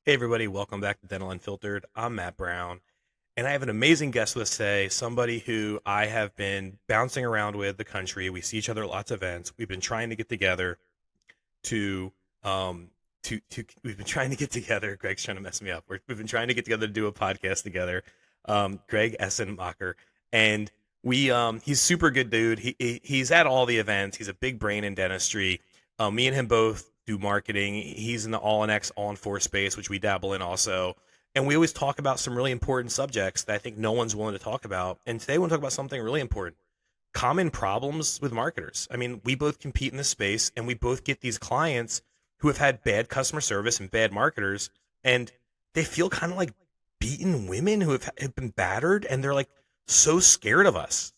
Hey everybody, welcome back to Dental Unfiltered. I'm Matt Brown, and I have an amazing guest with us today, somebody who I have been bouncing around with the country. We see each other at lots of events. We've been trying to get together to we've been trying to get together. Greg's trying to mess me up. We've been trying to get together to do a podcast together. Greg Essenmacher, and he's super good dude. He's at all the events. He's a big brain in dentistry. Me and him both do marketing. He's in the all in X, all in four space, which we dabble in also. And we always talk about some really important subjects that I think no one's willing to talk about. And today we want to talk about something really important: common problems with marketers. I mean, we both compete in this space and we both get these clients who have had bad customer service and bad marketers, and they feel kind of like beaten women who have been battered, and they're like so scared of us.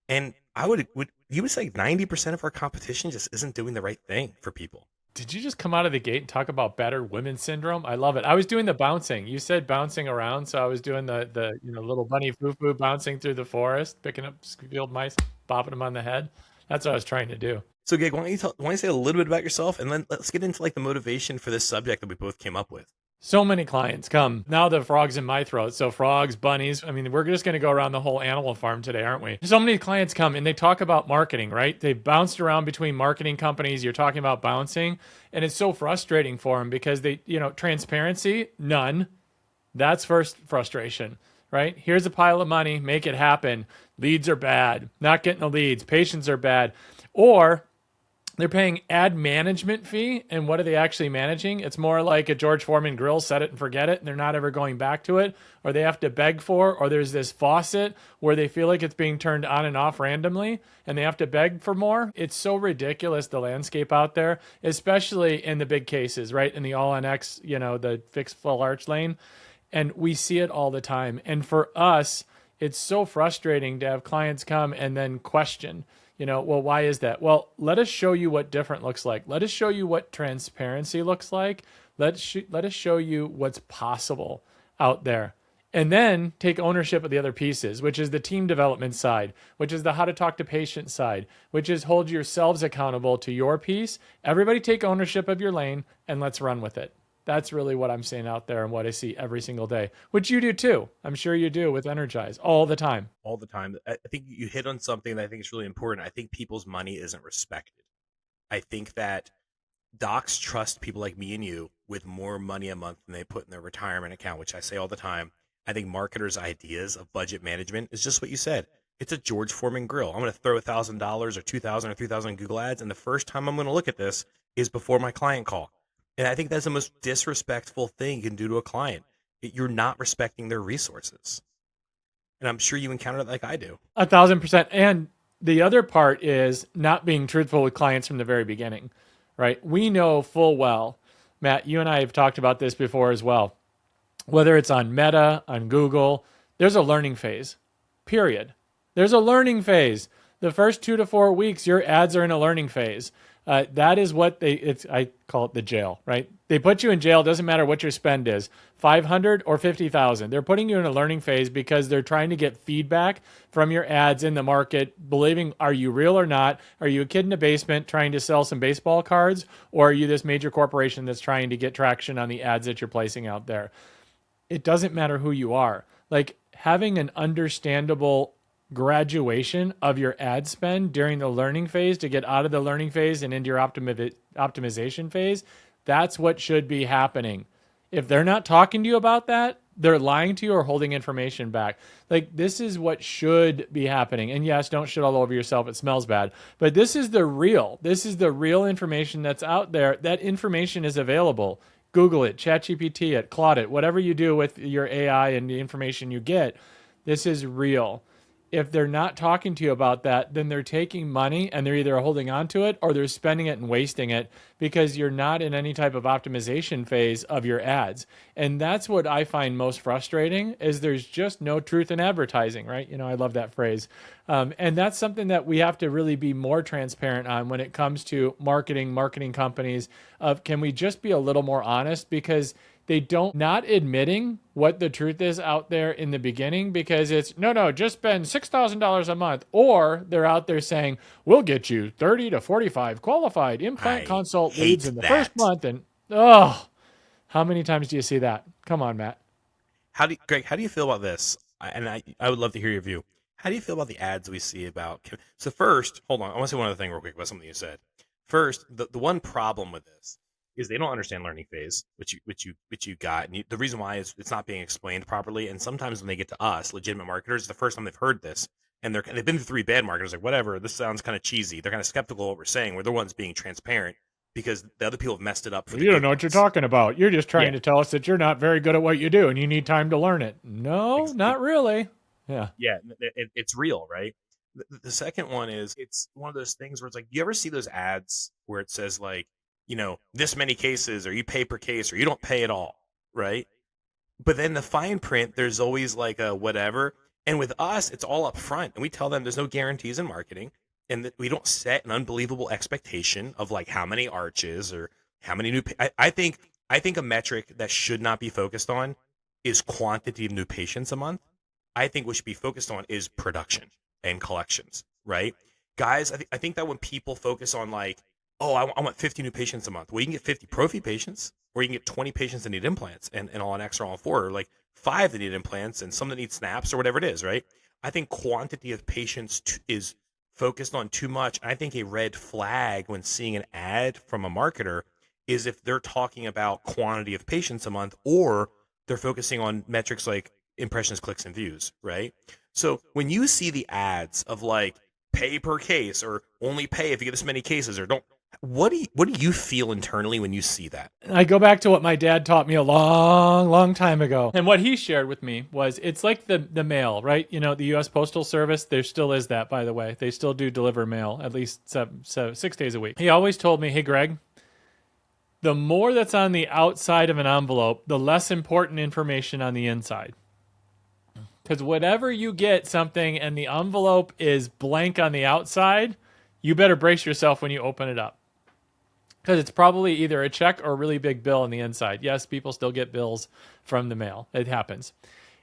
And would you would say 90% of our competition just isn't doing the right thing for people. Did you just come out of the gate and talk about battered women syndrome? I love it. I was doing the bouncing. You said bouncing around, so I was doing the little bunny foo foo bouncing through the forest, picking up field mice, bopping them on the head. That's what I was trying to do. So, Gig, why don't you say a little bit about yourself, and then let's get into like the motivation for this subject that we both came up with. So many clients come. Now the frog's in my throat. So frogs, bunnies. I mean, we're just going to go around the whole animal farm today, aren't we? So many clients come and they talk about marketing, right? They've bounced around between marketing companies. You're talking about bouncing. And it's so frustrating for them because transparency, none. That's first frustration, right? Here's a pile of money, make it happen. Leads are bad. Not getting the leads. Patients are bad. Or they're paying ad management fee, and what are they actually managing? It's more like a George Foreman grill, set it and forget it, and they're not ever going back to it, or they have to beg for, or there's this faucet where they feel like it's being turned on and off randomly, and they have to beg for more. It's so ridiculous, the landscape out there, especially in the big cases, right? In the all-on-X, the fixed full arch lane, and we see it all the time. And for us, it's so frustrating to have clients come and then question, well, why is that? Well, let us show you what different looks like. Let us show you what transparency looks like. Let us show you what's possible out there. And then take ownership of the other pieces, which is the team development side, which is the how to talk to patient side, which is hold yourselves accountable to your piece. Everybody take ownership of your lane and let's run with it. That's really what I'm seeing out there and what I see every single day, which you do too. I'm sure you do with Energize all the time. All the time. I think you hit on something that I think is really important. I think people's money isn't respected. I think that docs trust people like me and you with more money a month than they put in their retirement account, which I say all the time. I think marketers' ideas of budget management is just what you said. It's a George Foreman grill. I'm going to throw $1,000 or 2,000 or 3,000 Google ads, and the first time I'm going to look at this is before my client call. And I think that's the most disrespectful thing you can do to a client. You're not respecting their resources. And I'm sure you encounter it like I do. 1,000%. And the other part is not being truthful with clients from the very beginning, right? We know full well, Matt, you and I have talked about this before as well. Whether it's on Meta, on Google, there's a learning phase, period. There's a learning phase. The first 2 to 4 weeks, your ads are in a learning phase. That is what I call it the jail, right? They put you in jail. Doesn't matter what your spend is, 500 or 50,000. They're putting you in a learning phase because they're trying to get feedback from your ads in the market, believing, are you real or not? Are you a kid in the basement trying to sell some baseball cards? Or are you this major corporation that's trying to get traction on the ads that you're placing out there? It doesn't matter who you are. Like having an understandable graduation of your ad spend during the learning phase to get out of the learning phase and into your optimization phase, that's what should be happening. If they're not talking to you about that, they're lying to you or holding information back. Like this is what should be happening. And yes, don't shit all over yourself. It smells bad. But this is the real information that's out there. That information is available. Google it, ChatGPT it, Claude it, whatever you do with your AI and the information you get. This is real. If they're not talking to you about that, then they're taking money and they're either holding on to it or they're spending it and wasting it because you're not in any type of optimization phase of your ads. And that's what I find most frustrating is there's just no truth in advertising, right? I love that phrase. And that's something that we have to really be more transparent on when it comes to marketing companies of can we just be a little more honest because they don't not admitting what the truth is out there in the beginning because it's no, just spend $6,000 a month. Or they're out there saying, we'll get you 30 to 45 qualified implant consult leads in the first month. And how How many times do you see that? Come on, Matt. Greg, how do you feel about this? I would love to hear your view. How do you feel about the ads we see about? So first, hold on. I want to say one other thing real quick about something you said. First, the one problem with this is they don't understand learning phase, which you got. And the reason why is it's not being explained properly. And sometimes when they get to us, legitimate marketers, the first time they've heard this, and they've been through three bad marketers, like whatever. This sounds kind of cheesy. They're kind of skeptical of what we're saying. We're the ones being transparent because the other people have messed it up for the You don't good know what you're ones. talking about. You're just trying Yeah, to tell us that you're not very good at what you do and you need time to learn it. No, ex- not really. Yeah. yeah, it's real, right? The second one is it's one of those things where it's like, you ever see those ads where it says like, this many cases, or you pay per case, or you don't pay at all, right? But then the fine print, there's always like a whatever. And with us, it's all up front, and we tell them there's no guarantees in marketing, and that we don't set an unbelievable expectation of like how many arches or how many new. I think a metric that should not be focused on is quantity of new patients a month. I think what should be focused on is production and collections, right? Guys, I think that when people focus on like, oh, I want 50 new patients a month, well, you can get 50 prophy patients, or you can get 20 patients that need implants and all on X or all on 4, or like 5 that need implants and some that need snaps or whatever it is, right? I think quantity of patients is focused on too much. I think a red flag when seeing an ad from a marketer is if they're talking about quantity of patients a month, or they're focusing on metrics like impressions, clicks, and views, right? So when you see the ads of like pay per case, or only pay if you get this many cases, or don't, what do you feel internally when you see that? I go back to what my dad taught me a long, long time ago. And what he shared with me was it's like the mail, right? You know, the U.S. Postal Service, there still is that, by the way. They still do deliver mail at least 6 days a week. He always told me, hey, Greg, the more that's on the outside of an envelope, the less important information on the inside. Because whatever you get something and the envelope is blank on the outside, you better brace yourself when you open it up. Because it's probably either a check or a really big bill on the inside. Yes, people still get bills from the mail. It happens.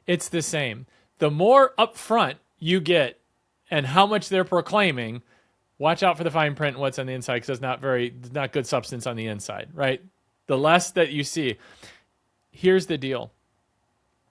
It's the same. The more upfront you get and how much they're proclaiming, watch out for the fine print and what's on the inside, because it's not good substance on the inside, right? The less that you see. Here's the deal.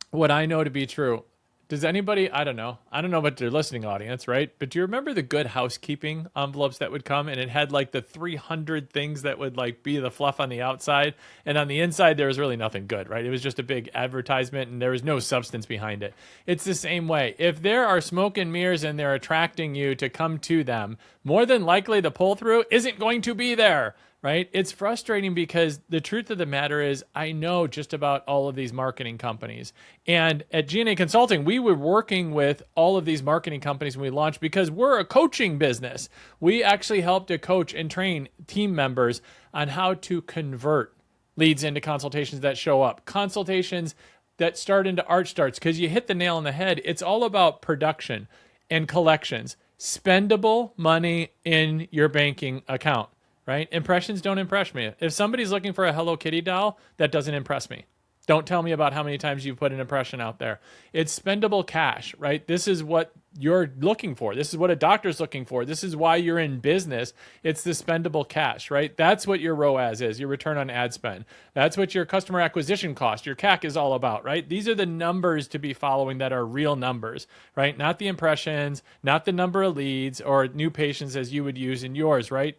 What I know to be true. Does anybody, I don't know about their listening audience, right? But do you remember the Good Housekeeping envelopes that would come, and it had like the 300 things that would like be the fluff on the outside, and on the inside there was really nothing good, right? It was just a big advertisement and there was no substance behind it. It's the same way. If there are smoke and mirrors and they're attracting you to come to them, more than likely the pull through isn't going to be there. Right? It's frustrating because the truth of the matter is I know just about all of these marketing companies. And at G&A Consulting, we were working with all of these marketing companies when we launched because we're a coaching business. We actually help to coach and train team members on how to convert leads into consultations that show up. Consultations that start into art starts, because you hit the nail on the head. It's all about production and collections. Spendable money in your banking account. Right? Impressions don't impress me. If somebody's looking for a Hello Kitty doll, that doesn't impress me. Don't tell me about how many times you've put an impression out there. It's spendable cash, right? This is what you're looking for. This is what a doctor's looking for. This is why you're in business. It's the spendable cash, right? That's what your ROAS is, your return on ad spend. That's what your customer acquisition cost, your CAC is all about, right? These are the numbers to be following that are real numbers, right? Not the impressions, not the number of leads or new patients as you would use in yours, right?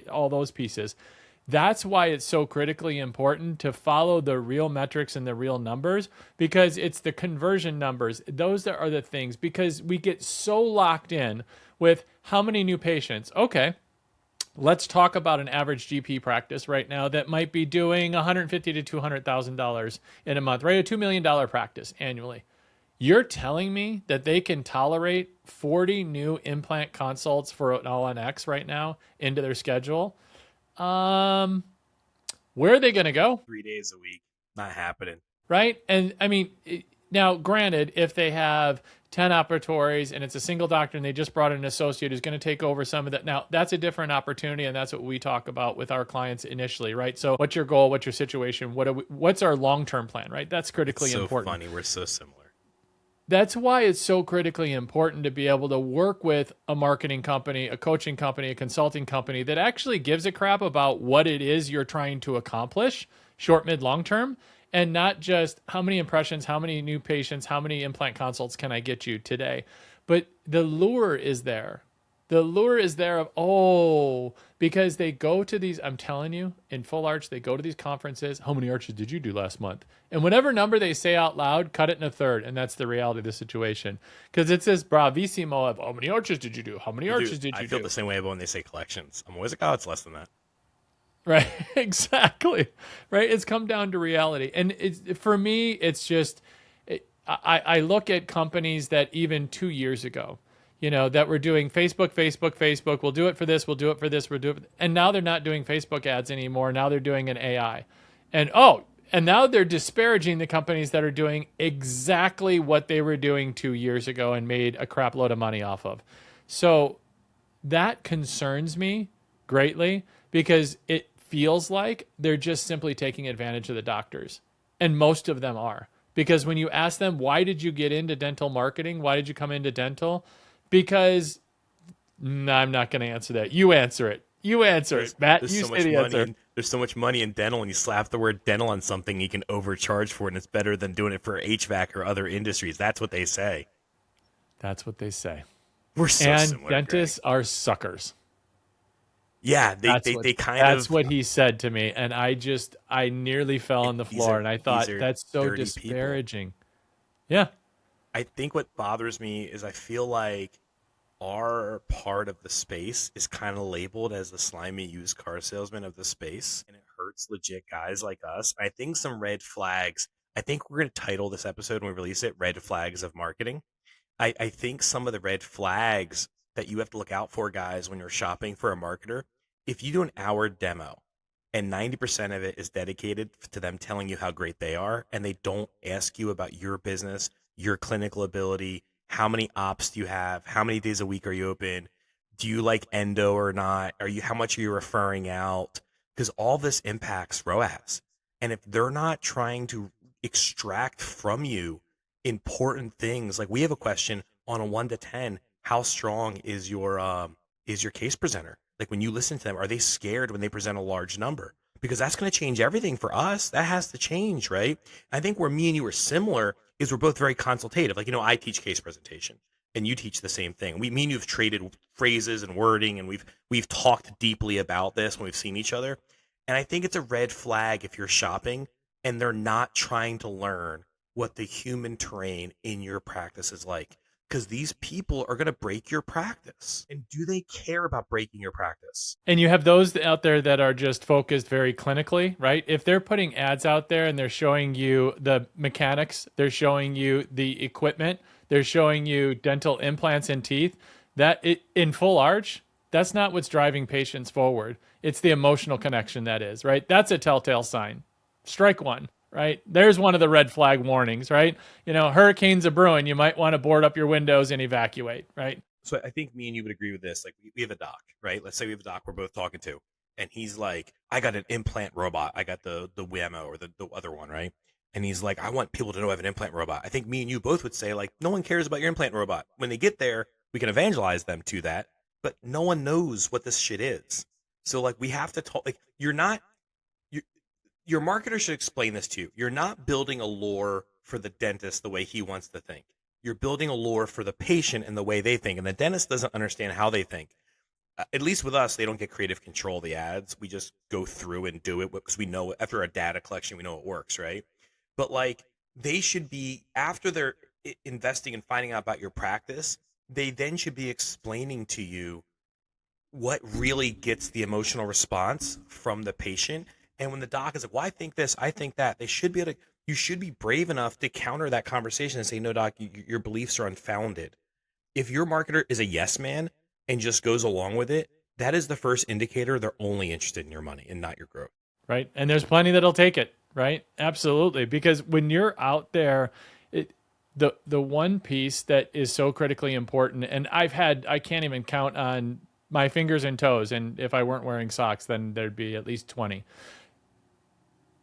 All those pieces. That's why it's so critically important to follow the real metrics and the real numbers, because it's the conversion numbers. Those are the things, because we get so locked in with how many new patients. Okay, let's talk about an average GP practice right now that might be doing $150,000 to $200,000 in a month, right? A $2 million practice annually. You're telling me that they can tolerate 40 new implant consults for an all-on-X right now into their schedule? Where are they going to go? 3 days a week, not happening. Right? And I mean, now granted, if they have 10 operatories and it's a single doctor and they just brought in an associate who's going to take over some of that. Now that's a different opportunity. And that's what we talk about with our clients initially, right? So what's your goal? What's your situation? What's our long-term plan, right? That's critically important. Funny. We're so similar. That's why it's so critically important to be able to work with a marketing company, a coaching company, a consulting company that actually gives a crap about what it is you're trying to accomplish, short, mid, long term, And not just how many impressions, how many new patients, how many implant consults can I get you today? But the lure is there. The lure is there of, oh, because they go to these, I'm telling you, in full arch, they go to these conferences. How many arches did you do last month? And whatever number they say out loud, cut it in a third. And that's the reality of the situation. Because it's this bravissimo of, how many arches did you do? How many Well, arches dude, did I you feel do? the same way about when they say collections. I'm always like, oh, it's less than that. Right. Exactly. Right. It's come down to reality. And it's, for me, it's just, I look at companies that even 2 years ago, that were doing Facebook. We'll do it for this. We'll do it for this. We'll do it. And now they're not doing Facebook ads anymore. Now they're doing an AI. And now they're disparaging the companies that are doing exactly what they were doing 2 years ago and made a crap load of money off of. So that concerns me greatly because it feels like they're just simply taking advantage of the doctors. And most of them are. Because when you ask them, why did you get into dental marketing? Why did you come into dental? Because I'm not going to answer that. You answer it. You answer it, Matt. There's You so say much the money answer. and there's so much money in dental, and you slap the word dental on something, you can overcharge for it, and it's better than doing it for HVAC or other industries. That's what they say. That's what they say. We're so And similar, Greg. dentists are suckers. Yeah, That's what they kind that's of what he said to me, and I nearly fell on the these floor, and I these thought are that's so dirty people. disparaging. Yeah, I think what bothers me is I feel like our part of the space is kind of labeled as the slimy used car salesman of the space, and it hurts legit guys like us. I think some red flags. I think we're going to title this episode when we release it "Red Flags of Marketing." I think some of the red flags that you have to look out for, guys, when you're shopping for a marketer, if you do an hour demo and 90% of it is dedicated to them telling you how great they are, and they don't ask you about your business, your clinical ability, how many ops do you have, how many days a week are you open, do you like endo or not, how much are you referring out? Because all this impacts ROAS. And if they're not trying to extract from you important things, like we have a question on a 1 to 10, how strong is your case presenter? Like when you listen to them, are they scared when they present a large number? Because that's going to change everything for us. That has to change, right? I think where me and you are similar is we're both very consultative. Like, I teach case presentation and you teach the same thing. Me and you have traded phrases and wording, and we've talked deeply about this when we've seen each other. And I think it's a red flag if you're shopping and they're not trying to learn what the human terrain in your practice is like, because these people are going to break your practice. And do they care about breaking your practice? and you have those out there that are just focused very clinically, right? If they're putting ads out there and they're showing you the mechanics, they're showing you the equipment, they're showing you dental implants and teeth, in full arch, that's not what's driving patients forward. It's the emotional connection that is, right? That's a telltale sign. Strike one, right? There's one of the red flag warnings, right? Hurricanes are brewing. You might want to board up your windows and evacuate, right? So I think me and you would agree with this. Like we have a doc, right? Let's say we have a doc we're both talking to, and he's like, I got an implant robot. I got the Whammo or the other one, right? And he's like, I want people to know I have an implant robot. I think me and you both would say, like, no one cares about your implant robot. When they get there, we can evangelize them to that, but no one knows what this shit is. So like we have to talk. Like you're not you your marketer should explain this to you. You're not building a lore for the dentist the way he wants to think. You're building a lore for the patient and the way they think. And the dentist doesn't understand how they think. At least with us, they don't get creative control of the ads. We just go through and do it because we know after our data collection, we know it works, right? But like they should be, after they're investing and finding out about your practice, they then should be explaining to you what really gets the emotional response from the patient. And when the doc is like, well, I think this, I think that, you should be brave enough to counter that conversation and say, no, doc, your beliefs are unfounded. If your marketer is a yes man and just goes along with it, that is the first indicator they're only interested in your money and not your growth. Right. And there's plenty that'll take it, right? Absolutely. Because when you're out there, the one piece that is so critically important, and I can't even count on my fingers and toes, and if I weren't wearing socks, then there'd be at least 20.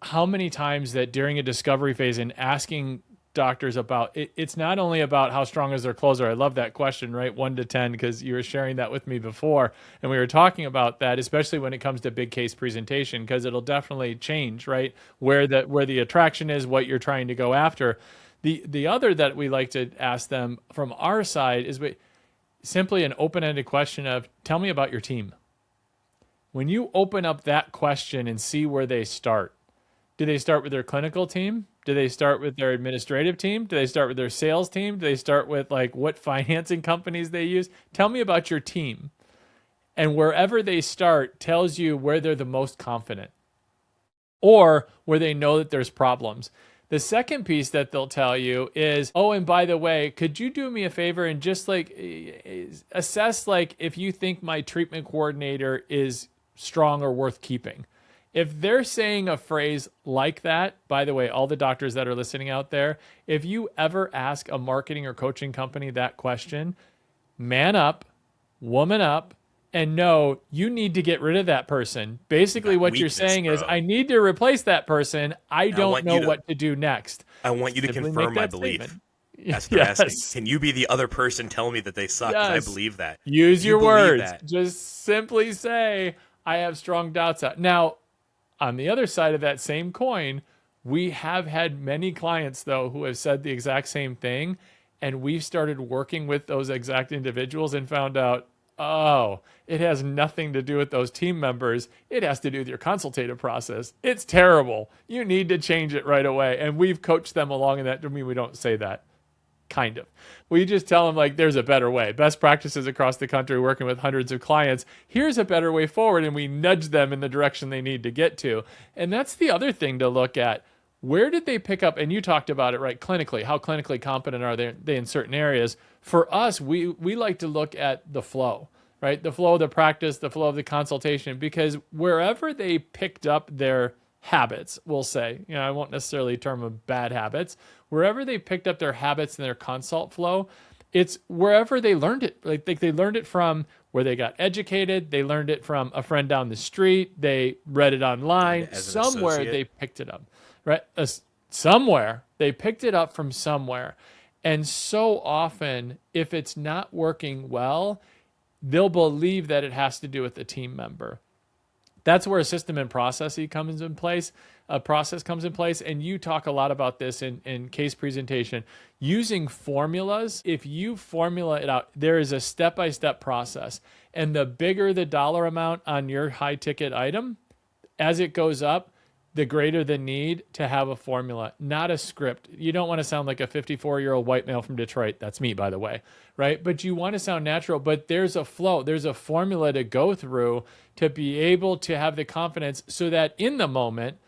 How many times that during a discovery phase and asking doctors about it. It's not only about how strong is their closer. I love that question, right? 1 to 10, because you were sharing that with me before. And we were talking about that, especially when it comes to big case presentation, because it'll definitely change, right? Where the attraction is, what you're trying to go after. The other that we like to ask them from our side is simply an open-ended question of, tell me about your team. When you open up that question and see where they start, do they start with their clinical team? Do they start with their administrative team? Do they start with their sales team? Do they start with like what financing companies they use? Tell me about your team. And wherever they start tells you where they're the most confident or where they know that there's problems. The second piece that they'll tell you is, oh, and by the way, could you do me a favor and just like assess like if you think my treatment coordinator is strong or worth keeping. If they're saying a phrase like that, by the way, all the doctors that are listening out there, if you ever ask a marketing or coaching company that question, man up, woman up, and no, you need to get rid of that person. Basically, That what you're weakness, saying is, bro. I need to replace that person. I And I don't want know you to what to do next. I want you to Simply make confirm my that belief. statement. That's what they're asking. Yes. Can you be the other person telling me that they suck? Because I Yes. believe that. Use If you your believe words. that, Just simply say, I have strong doubts. Now, on the other side of that same coin, we have had many clients, though, who have said the exact same thing. And we've started working with those exact individuals and found out, oh, it has nothing to do with those team members. It has to do with your consultative process. It's terrible. You need to change it right away. And we've coached them along in that. I mean, we don't say that. Kind of. We just tell them like there's a better way. Best practices across the country, working with hundreds of clients. Here's a better way forward, and we nudge them in the direction they need to get to. And that's the other thing to look at. Where did they pick up? And you talked about it, right? Clinically, how clinically competent are they in certain areas? For us, we like to look at the flow, right? The flow of the practice, the flow of the consultation, because wherever they picked up their habits, we'll say, I won't necessarily term them bad habits, wherever they picked up their habits and their consult flow, it's wherever they learned it. Like they learned it from where they got educated. They learned it from a friend down the street. They read it online. as an Somewhere associate, they picked it up, right? Somewhere they picked it up from somewhere. And so often, if it's not working well, they'll believe that it has to do with the team member. That's where a system and process comes in place. A process comes in place, and you talk a lot about this in case presentation. Using formulas, if you formula it out, there is a step-by-step process. And the bigger the dollar amount on your high-ticket item, as it goes up, the greater the need to have a formula, not a script. You don't want to sound like a 54-year-old white male from Detroit. That's me, by the way, right? But you want to sound natural, but there's a flow. There's a formula to go through to be able to have the confidence so that in the moment,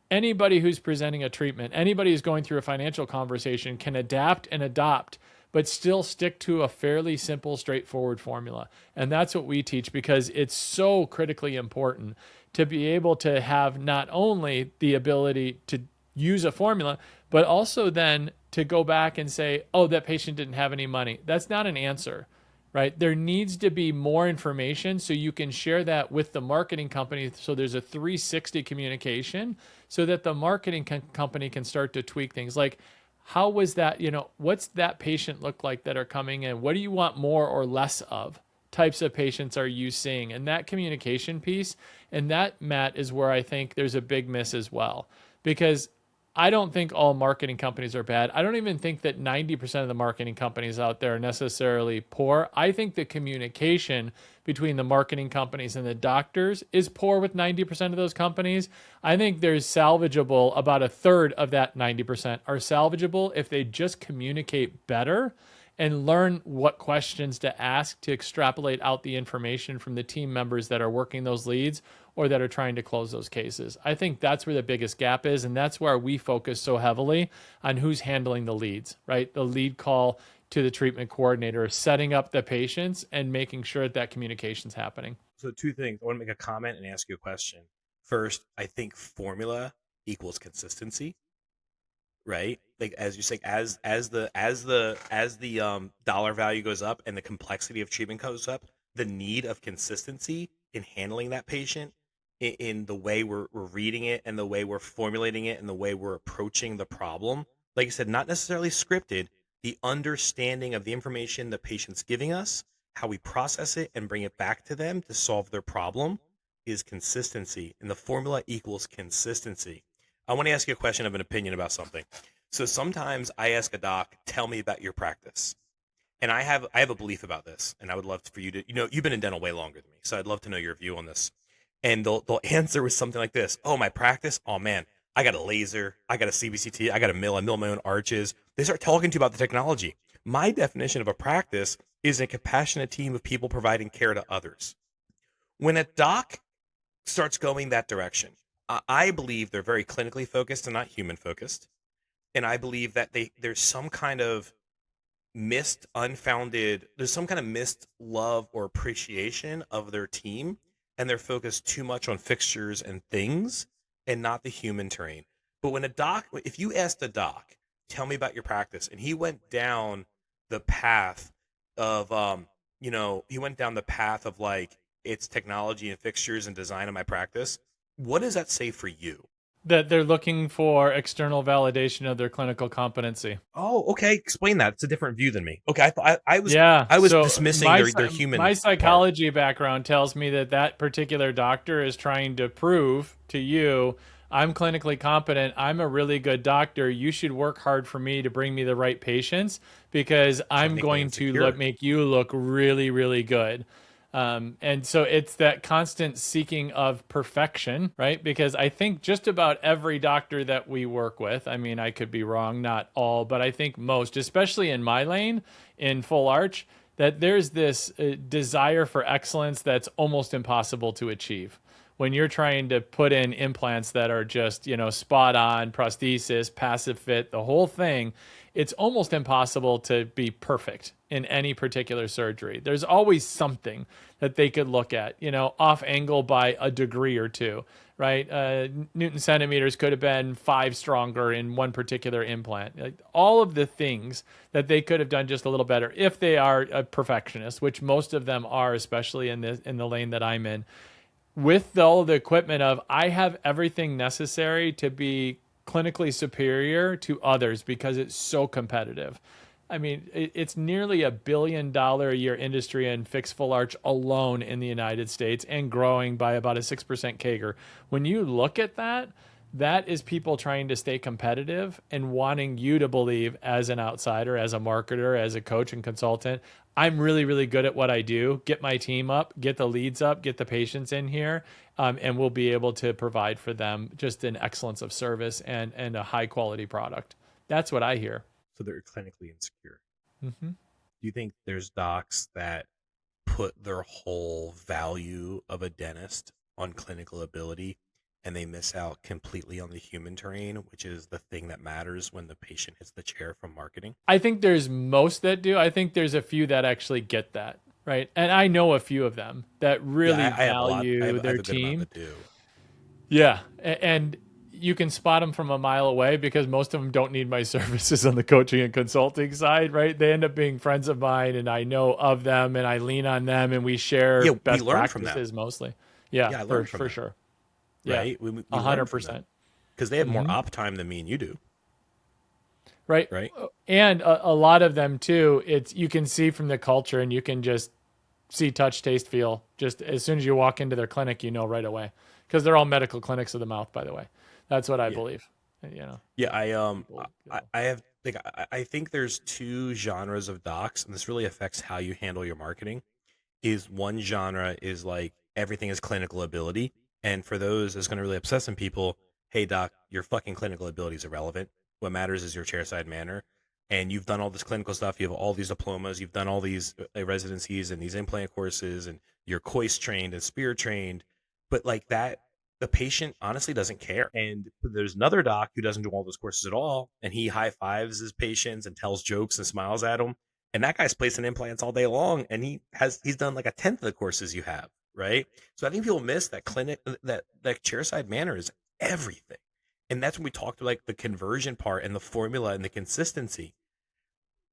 anybody who's presenting a treatment, anybody who's going through a financial conversation can adapt and adopt, but still stick to a fairly simple, straightforward formula. And that's what we teach because it's so critically important to be able to have not only the ability to use a formula, but also then to go back and say, oh, that patient didn't have any money. That's not an answer, right? There needs to be more information so you can share that with the marketing company. So there's a 360 communication so that the marketing company can start to tweak things like, how was that, what's that patient look like that are coming in? What do you want more or less of? Types of patients are you seeing? And that communication piece, and that, Matt, is where I think there's a big miss as well. Because I don't think all marketing companies are bad. I don't even think that 90% of the marketing companies out there are necessarily poor. I think the communication between the marketing companies and the doctors is poor with 90% of those companies. I think there's salvageable, about a third of that 90% are salvageable if they just communicate better and learn what questions to ask to extrapolate out the information from the team members that are working those leads or that are trying to close those cases. I think that's where the biggest gap is, and that's where we focus so heavily on who's handling the leads, right? The lead call to the treatment coordinator, setting up the patients and making sure that communication's happening. So two things. I want to make a comment and ask you a question. First, I think formula equals consistency, right? Like as you say, as the dollar value goes up and the complexity of treatment goes up, the need of consistency in handling that patient in the way we're reading it and the way we're formulating it and the way we're approaching the problem like I said, not necessarily scripted, the understanding of the information the patient's giving us, how we process it and bring it back to them to solve their problem is consistency. And the formula equals consistency. I want to ask you a question of an opinion about something. So sometimes I ask a doc, tell me about your practice. And I have a belief about this, and I would love for you to, you've been in dental way longer than me, so I'd love to know your view on this. And they'll answer with something like this: "Oh, my practice, oh man, I got a laser, I got a CBCT, I mill my own arches." They start talking to you about the technology. My definition of a practice is a compassionate team of people providing care to others. When a doc starts going that direction, I believe they're very clinically focused and not human focused, and I believe that there's some kind of there's some kind of missed love or appreciation of their team, and they're focused too much on fixtures and things and not the human terrain. But if you asked a doc, tell me about your practice, and he went down the path of he went down the path of like it's technology and fixtures and design of my practice, what does that say for you? That they're looking for external validation of their clinical competency. Oh, okay. Explain that. It's a different view than me. Okay, Yeah. I was So dismissing their human my part. psychology background tells me that that particular doctor is trying to prove to you, I'm clinically competent. I'm a really good doctor. You should work hard for me to bring me the right patients because I'm Clinically going to insecure. make you look really, really good. And so it's that constant seeking of perfection, right? Because I think just about every doctor that we work with, I mean, I could be wrong, not all, but I think most, especially in my lane in full arch, that there's this desire for excellence that's almost impossible to achieve when you're trying to put in implants that are just, spot on, prosthesis, passive fit, the whole thing. It's almost impossible to be perfect in any particular surgery. There's always something that they could look at, off angle by a degree or two, right? Newton centimeters could have been 5 stronger in one particular implant. Like, all of the things that they could have done just a little better if they are a perfectionist, which most of them are, especially in the lane that I'm in, with all the equipment of I have everything necessary to be clinically superior to others because it's so competitive. I mean, it's nearly $1 billion a year industry in fixed full arch alone in the United States and growing by about a 6% CAGR. When you look at that, that is people trying to stay competitive and wanting you to believe as an outsider, as a marketer, as a coach and consultant, I'm really, really good at what I do. Get my team up, get the leads up, get the patients in here, and we'll be able to provide for them just an excellence of service and a high quality product. That's what I hear. So they're clinically insecure. Hmm. Do you think there's docs that put their whole value of a dentist on clinical ability and they miss out completely on the human terrain, which is the thing that matters when the patient hits the chair from marketing? I think there's most that do. I think there's a few that actually get that, right? And I know a few of them that Yeah, really I have a lot. value I their have a good amount team. that do. Yeah. And you can spot them from a mile away because most of them don't need my services on the coaching and consulting side, right? They end up being friends of mine and I know of them and I lean on them and we share Yeah, we best learn from them. practices mostly. Yeah, Yeah, I for learn from for them. sure. Yeah. Right? We A learn hundred from them percent. because they have more Mm-hmm. op time than me and you do. Right. Right? And a lot of them too, it's you can see from the culture and you can just see, touch, taste, feel. Just as soon as you walk into their clinic, you know right away because they're all medical clinics of the mouth, by the way. That's what I Yeah. believe. You know, Yeah, people, I have like I think there's two genres of docs, and this really affects how you handle your marketing. Is one genre is like everything is clinical ability, and for those it's going to really upset some people. Hey doc, your fucking clinical ability is irrelevant. What matters is your chairside manner, and you've done all this clinical stuff. You have all these diplomas. You've done all these residencies and these implant courses, and you're COIS trained and spear trained. But like that, the patient honestly doesn't care. And there's another doc who doesn't do all those courses at all, and he high fives his patients and tells jokes and smiles at them. And that guy's placing implants all day long, and he's done like a tenth of the courses you have, right? So I think people miss that that chairside manner is everything, and that's when we talked to like the conversion part and the formula and the consistency.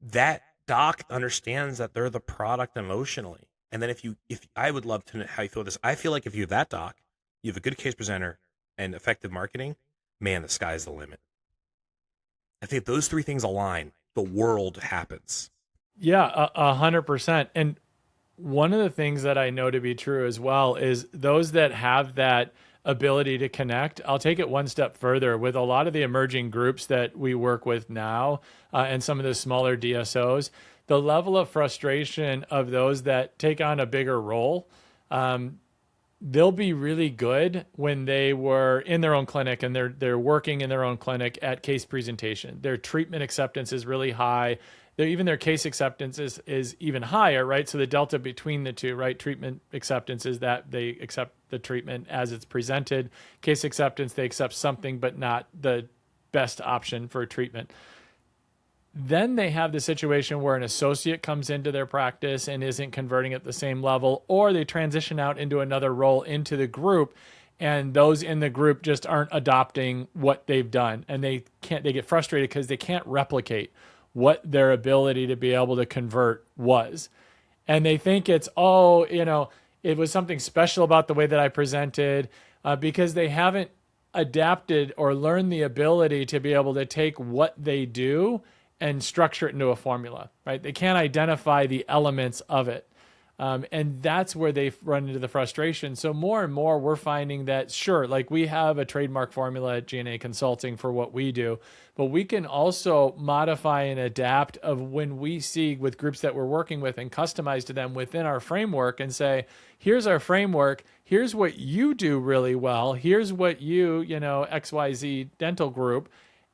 That doc understands that they're the product emotionally. And then if I would love to know how you feel this. I feel like if you have that doc, you have a good case presenter and effective marketing, man, the sky's the limit. I think if those three things align, the world happens. Yeah, 100%. And one of the things that I know to be true as well is those that have that ability to connect. I'll take it one step further with a lot of the emerging groups that we work with now, and some of the smaller DSOs. The level of frustration of those that take on a bigger role, they'll be really good when they were in their own clinic and they're working in their own clinic at case presentation. Their treatment acceptance is really high. Even their case acceptance is even higher, right? So the delta between the two, right? Treatment acceptance is that they accept the treatment as it's presented. Case acceptance, they accept something but not the best option for treatment. Then they have the situation where an associate comes into their practice and isn't converting at the same level, or they transition out into another role into the group, and those in the group just aren't adopting what they've done, and they get frustrated because they can't replicate what their ability to be able to convert was. And they think it's, oh, it was something special about the way that I presented, because they haven't adapted or learned the ability to be able to take what they do and structure it into a formula, right? They can't identify the elements of it. And that's where they run into the frustration. So more and more, we're finding that, sure, like we have a trademark formula at G&A Consulting for what we do, but we can also modify and adapt of when we see with groups that we're working with and customize to them within our framework and say, here's our framework. Here's what you do really well. Here's what XYZ dental group.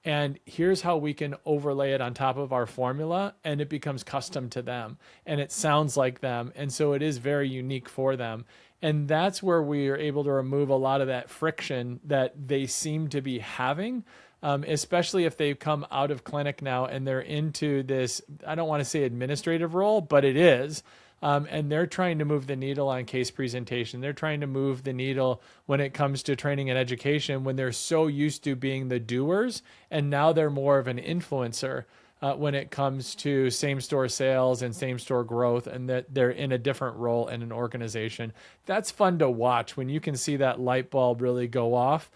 And here's how we can overlay it on top of our formula, and it becomes custom to them and it sounds like them. And so it is very unique for them. And that's where we are able to remove a lot of that friction that they seem to be having, especially if they've come out of clinic now and they're into this, I don't want to say administrative role, but it is. And they're trying to move the needle on case presentation. They're trying to move the needle when it comes to training and education when they're so used to being the doers. And now they're more of an influencer when it comes to same store sales and same store growth, and that they're in a different role in an organization. That's fun to watch when you can see that light bulb really go off,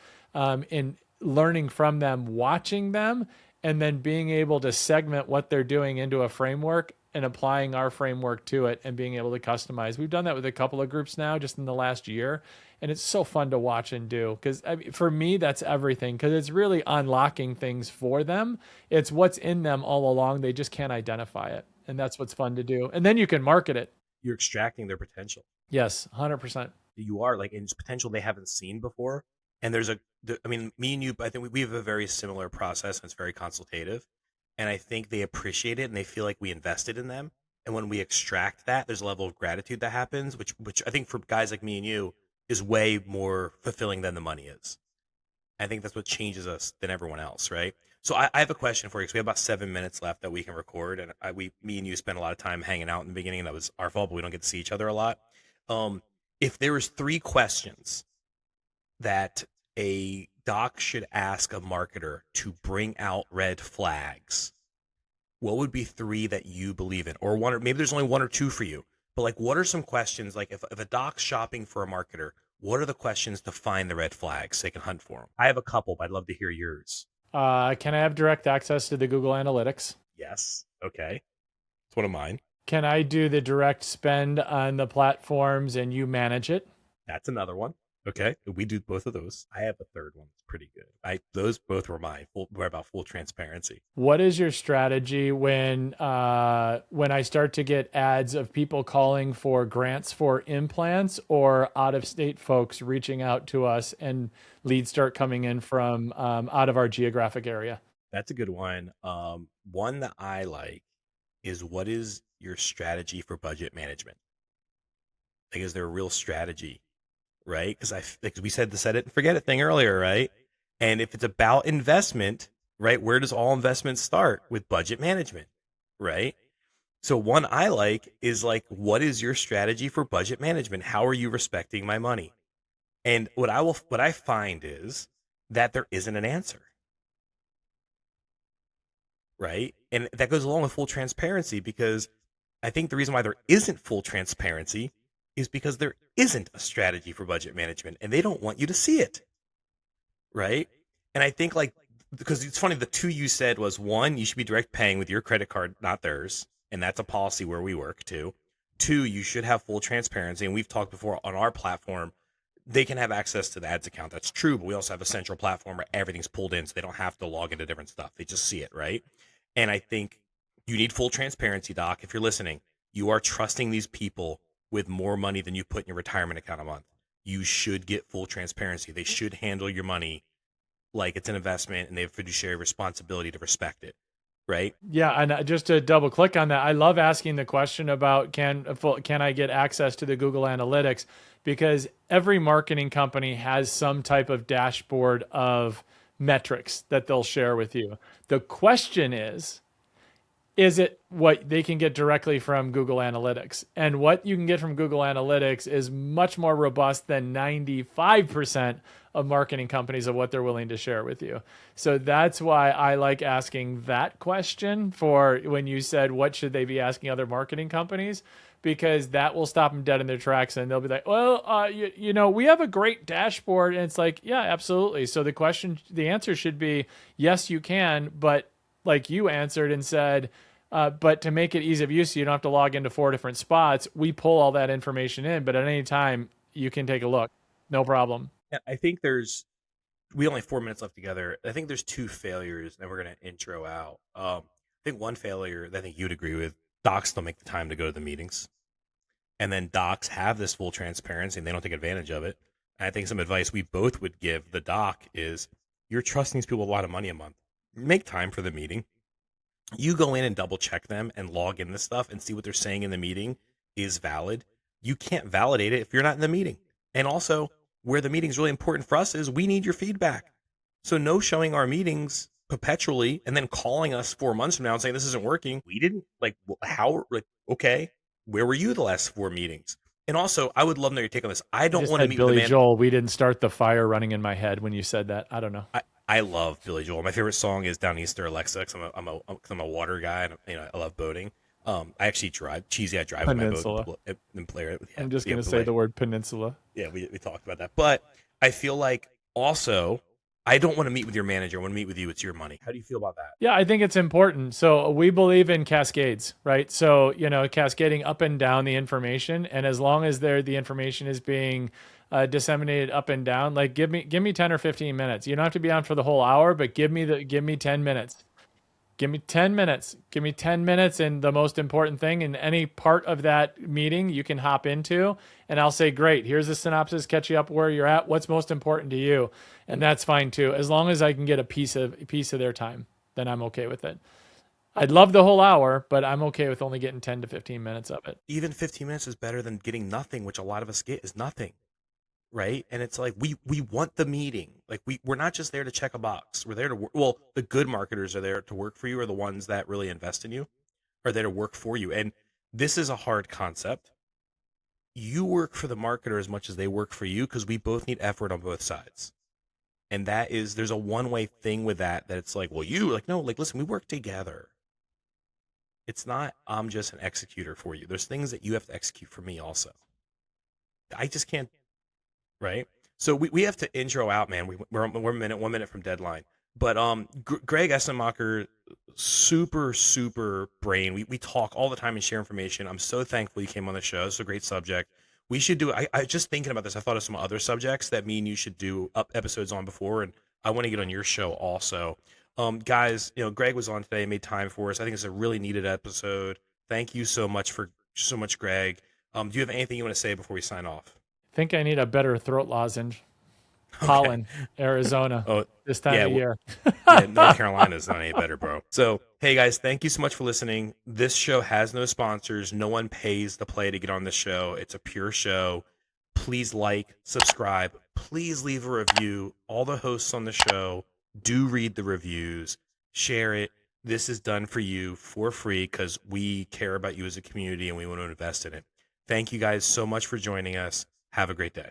in learning from them, watching them, and then being able to segment what they're doing into a framework and applying our framework to it and being able to customize. We've done that with a couple of groups now just in the last year. And it's so fun to watch and do, because for me, that's everything, because it's really unlocking things for them. It's what's in them all along. They just can't identify it. And that's what's fun to do. And then you can market it. You're extracting their potential. Yes, 100%. You are, like, in potential they haven't seen before. And I mean, me and you, I think we have a very similar process, and it's very consultative. And I think they appreciate it and they feel like we invested in them. And when we extract that, there's a level of gratitude that happens, which I think for guys like me and you is way more fulfilling than the money is. I think that's what changes us than everyone else, right? So I have a question for you, because we have about 7 minutes left that we can record, and me and you spent a lot of time hanging out in the beginning, and that was our fault, but we don't get to see each other a lot. If there was 3 questions that a doc should ask a marketer to bring out red flags, what would be 3 that you believe in? Or one, or maybe there's only 1 or 2 for you. But like, what are some questions, like if a doc's shopping for a marketer, what are the questions to find the red flags so they can hunt for them? I have a couple, but I'd love to hear yours. Can I have direct access to the Google Analytics? Yes. Okay. It's one of mine. Can I do the direct spend on the platforms and you manage it? That's another one. Okay, we do both of those. I have a third one that's pretty good. Those both were mine. We're about full transparency. What is your strategy when I start to get ads of people calling for grants for implants, or out of state folks reaching out to us and leads start coming in from out of our geographic area? That's a good one. One that I like is, what is your strategy for budget management? Like, is there a real strategy? Right? Because we said the set it and forget it thing earlier, right? And if it's about investment, right, where does all investments start? With budget management, right? So one I like is, like, what is your strategy for budget management? How are you respecting my money? And what I find is that there isn't an answer, right? And that goes along with full transparency, because I think the reason why there isn't full transparency is because there isn't a strategy for budget management, and they don't want you to see it, right? And I think, like, because it's funny, the two you said was, one, you should be direct paying with your credit card, not theirs, and that's a policy where we work too. Two, you should have full transparency, and we've talked before on our platform, they can have access to the ads account. That's true, but we also have a central platform where everything's pulled in, so they don't have to log into different stuff. They just see it, right? And I think you need full transparency, Doc. If you're listening, you are trusting these people with more money than you put in your retirement account a month. You should get full transparency. They should handle your money like it's an investment, and they have fiduciary responsibility to respect it, right? Yeah, and just to double click on that, I love asking the question about can I get access to the Google Analytics, because every marketing company has some type of dashboard of metrics that they'll share with you. The question is it what they can get directly from Google Analytics? And what you can get from Google Analytics is much more robust than 95% of marketing companies of what they're willing to share with you. So that's why I like asking that question for when you said, what should they be asking other marketing companies? Because that will stop them dead in their tracks, and they'll be like, well, you know, we have a great dashboard. And it's like, yeah, absolutely. So the answer should be, yes, you can. But like you answered and said, but to make it easy of use, so you don't have to log into 4 different spots. We pull all that information in, but at any time you can take a look. No problem. Yeah, I think we only have 4 minutes left together. I think there's two failures, and we're going to intro out. I think one failure that I think you'd agree with, docs don't make the time to go to the meetings. And then docs have this full transparency and they don't take advantage of it. And I think some advice we both would give the doc is, you're trusting these people a lot of money a month. Make time for the meeting. You go in and double check them and log in this stuff and see what they're saying in the meeting is valid. You can't validate it if you're not in the meeting. And also, where the meeting is really important for us is we need your feedback. So no showing our meetings perpetually and then calling us 4 months from now and saying this isn't working. We didn't okay, where were you the last 4 meetings? And also, I would love to know your take on this. I don't want to meet Billy with the man. Joel. We didn't start the fire running in my head when you said that. I don't know. I love Billy Joel. My favorite song is Down Easter Alexa, because I'm a water guy, and I love boating. I actually drive. I drive Peninsula. with my boat and play it. Yeah, I'm just going to say the word peninsula. Yeah, we talked about that. But I feel like also, I don't want to meet with your manager. I want to meet with you. It's your money. How do you feel about that? Yeah, I think it's important. So we believe in cascades, right? So, cascading up and down the information. And as long as the information is being disseminated up and down, like give me 10 or 15 minutes. You don't have to be on for the whole hour, but give me 10 minutes. Give me 10 minutes. Give me 10 minutes. And the most important thing in any part of that meeting you can hop into, and I'll say, great, here's the synopsis, catch you up where you're at. What's most important to you? And that's fine too. As long as I can get a piece of their time, then I'm okay with it. I'd love the whole hour, but I'm okay with only getting 10 to 15 minutes of it. Even 15 minutes is better than getting nothing, which a lot of us get is nothing. Right. And it's like, we want the meeting. Like we're not just there to check a box. We're there to work. Well, the good marketers are there to work for you, are the ones that really invest in you, are there to work for you. And this is a hard concept. You work for the marketer as much as they work for you, because we both need effort on both sides. And there's a one-way thing with that it's like, well, listen, we work together. It's not, I'm just an executor for you. There's things that you have to execute for me also. I just can't. Right. So we have to intro out, man. We're 1 minute from deadline. But Greg Essenmacher, super brain. We talk all the time and share information. I'm so thankful you came on the show. It's a great subject. We should do. I just thinking about this. I thought of some other subjects that me and you should do episodes on before, and I want to get on your show also. Guys, Greg was on today, made time for us. I think it's a really needed episode. Thank you so much, Greg. Do you have anything you want to say before we sign off? I think I need a better throat lozenge. Holland, Arizona, this time of year. Yeah, North Carolina is not any better, bro. So, hey, guys, thank you so much for listening. This show has no sponsors. No one pays to play to get on the show. It's a pure show. Please like, subscribe. Please leave a review. All the hosts on the show do read the reviews. Share it. This is done for you for free because we care about you as a community and we want to invest in it. Thank you guys so much for joining us. Have a great day.